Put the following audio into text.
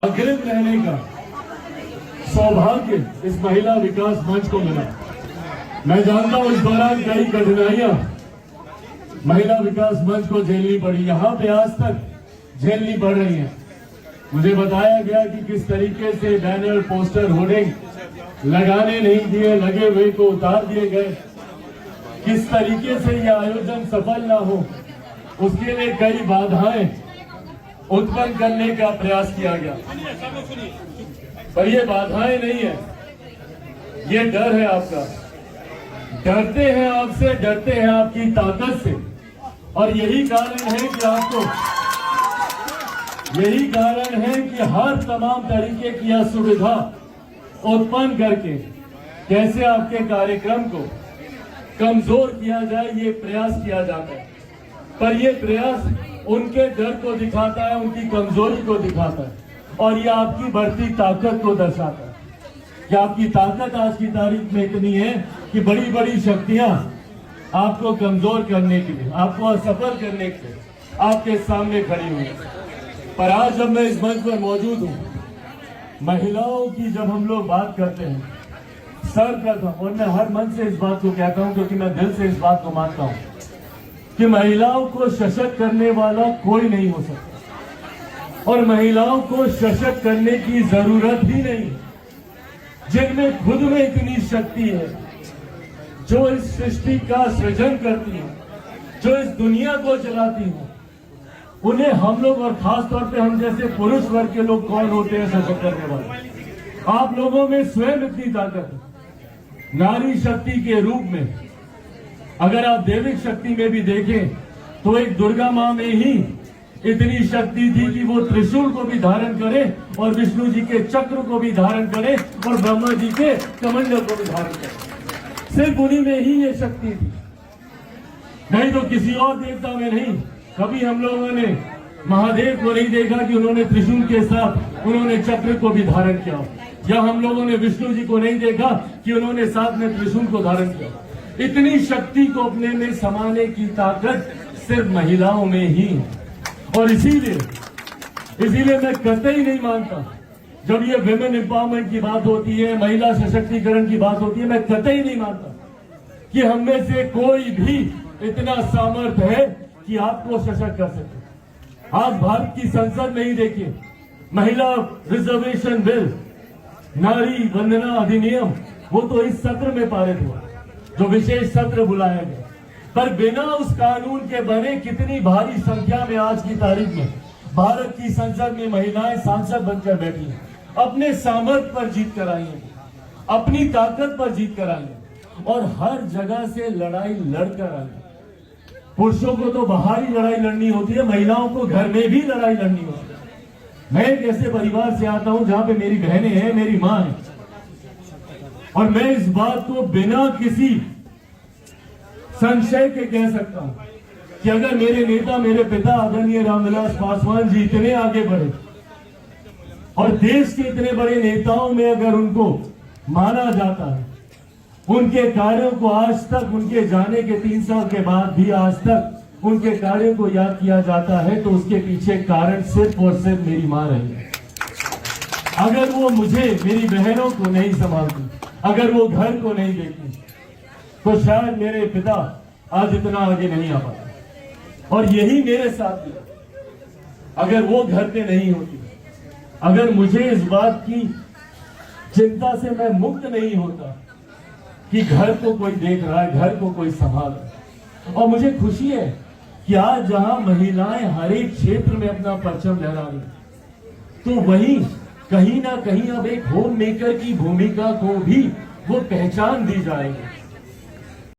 अग्रिम रहने का सौभाग्य इस महिला विकास मंच को मिला। मैं जानता हूं इस दौरान कई कठिनाइयां महिला विकास मंच को झेलनी पड़ी, यहां पे आज तक झेलनी पड़ रही हैं। मुझे बताया गया कि किस तरीके से बैनर, पोस्टर, होर्डिंग लगाने नहीं दिए, लगे हुए को उतार दिए गए, किस तरीके से यह आयोजन सफल ना हो उसके लिए कई बाधाएं उत्पन्न करने का प्रयास किया गया। पर ये बाधाएं नहीं है, ये डर है आपका। डरते हैं आपसे, डरते हैं आपकी ताकत से, और यही कारण है कि हर तमाम तरीके की असुविधा उत्पन्न करके कैसे आपके कार्यक्रम को कमजोर किया जाए, ये प्रयास किया जाता है। पर ये प्रयास उनके डर को दिखाता है, उनकी कमजोरी को दिखाता है, और ये आपकी बढ़ती ताकत को दर्शाता है कि आपकी ताकत आज की तारीख में इतनी है कि बड़ी बड़ी शक्तियां आपको कमजोर करने के लिए, आपको असफल करने के लिए आपके सामने खड़ी हुई है। पर आज जब मैं इस मंच पर मौजूद हूं, महिलाओं की जब हम लोग बात करते हैं सर्वप्रथम, और मैं हर मंच से इस बात को कहता हूं क्योंकि मैं दिल से इस बात को मानता हूं कि महिलाओं को सशक्त करने वाला कोई नहीं हो सकता, और महिलाओं को सशक्त करने की जरूरत ही नहीं। जिनमें खुद में इतनी शक्ति है, जो इस सृष्टि का सृजन करती है, जो इस दुनिया को चलाती है, उन्हें हम लोग, और खास तौर पे हम जैसे पुरुष वर्ग के लोग कौन होते हैं सशक्त करने वाले? आप लोगों में स्वयं इतनी ताकत है। नारी शक्ति के रूप में अगर आप दैविक शक्ति में भी देखें तो एक दुर्गा मां में ही इतनी शक्ति थी कि वो त्रिशूल को भी धारण करे, और विष्णु जी के चक्र को भी धारण करे, और ब्रह्मा जी के कमंडल को भी धारण करे। सिर्फ उन्हीं में ही ये शक्ति थी, नहीं तो किसी और देवता में नहीं। कभी हम लोगों ने महादेव को नहीं देखा कि उन्होंने त्रिशूल के साथ उन्होंने चक्र को भी धारण किया, या हम लोगों ने विष्णु जी को नहीं देखा कि उन्होंने साथ में त्रिशूल को धारण किया। इतनी शक्ति को अपने में समाने की ताकत सिर्फ महिलाओं में ही, और इसीलिए मैं कतई नहीं मानता, जब ये विमेन एम्पावरमेंट की बात होती है, महिला सशक्तिकरण की बात होती है, मैं कतई नहीं मानता कि हम में से कोई भी इतना सामर्थ्य है कि आपको सशक्त कर सके। आज भारत की संसद में ही देखिए, महिला रिजर्वेशन बिल, नारी वंदना अधिनियम, वो तो इस सत्र में पारित हुआ, जो विशेष सत्र बुलाया गया। पर बिना उस कानून के बने कितनी भारी संख्या में आज की तारीख में भारत की संसद में महिलाएं सांसद बनकर बैठी हैं, अपने सामर्थ्य पर जीत कर आई हैं, अपनी ताकत पर जीत कर आई हैं, और हर जगह से लड़ाई लड़कर आई हैं। पुरुषों को तो बाहर ही लड़ाई लड़नी होती है, महिलाओं को घर में भी लड़ाई लड़नी होती है। मैं एक ऐसे परिवार से आता हूं जहां पे मेरी बहनें हैं, मेरी मां है, और मैं इस बात को बिना किसी संशय के कह सकता हूं कि अगर मेरे नेता, मेरे पिता आदरणीय रामविलास पासवान जी इतने आगे बढ़े, और देश के इतने बड़े नेताओं में अगर उनको माना जाता है, उनके कार्यों को आज तक, उनके जाने के 3 साल के बाद भी आज तक उनके कार्यों को याद किया जाता है, तो उसके पीछे कारण सिर्फ और सिर्फ मेरी मां रही है। अगर वो मुझे, मेरी बहनों को नहीं संभालती, अगर वो घर को नहीं देखती, तो शायद मेरे पिता आज इतना आगे नहीं आ पाता। और यही मेरे साथ भी, अगर वो घर पे नहीं होती, अगर मुझे इस बात की चिंता से मैं मुक्त नहीं होता कि घर को कोई देख रहा है, घर को कोई संभाल रहा है। और मुझे खुशी है कि आज जहां महिलाएं हर एक क्षेत्र में अपना परचम लहरा रही, तो वहीं कहीं ना कहीं अब एक होम मेकर की भूमिका को भी वो पहचान दी जाएगी।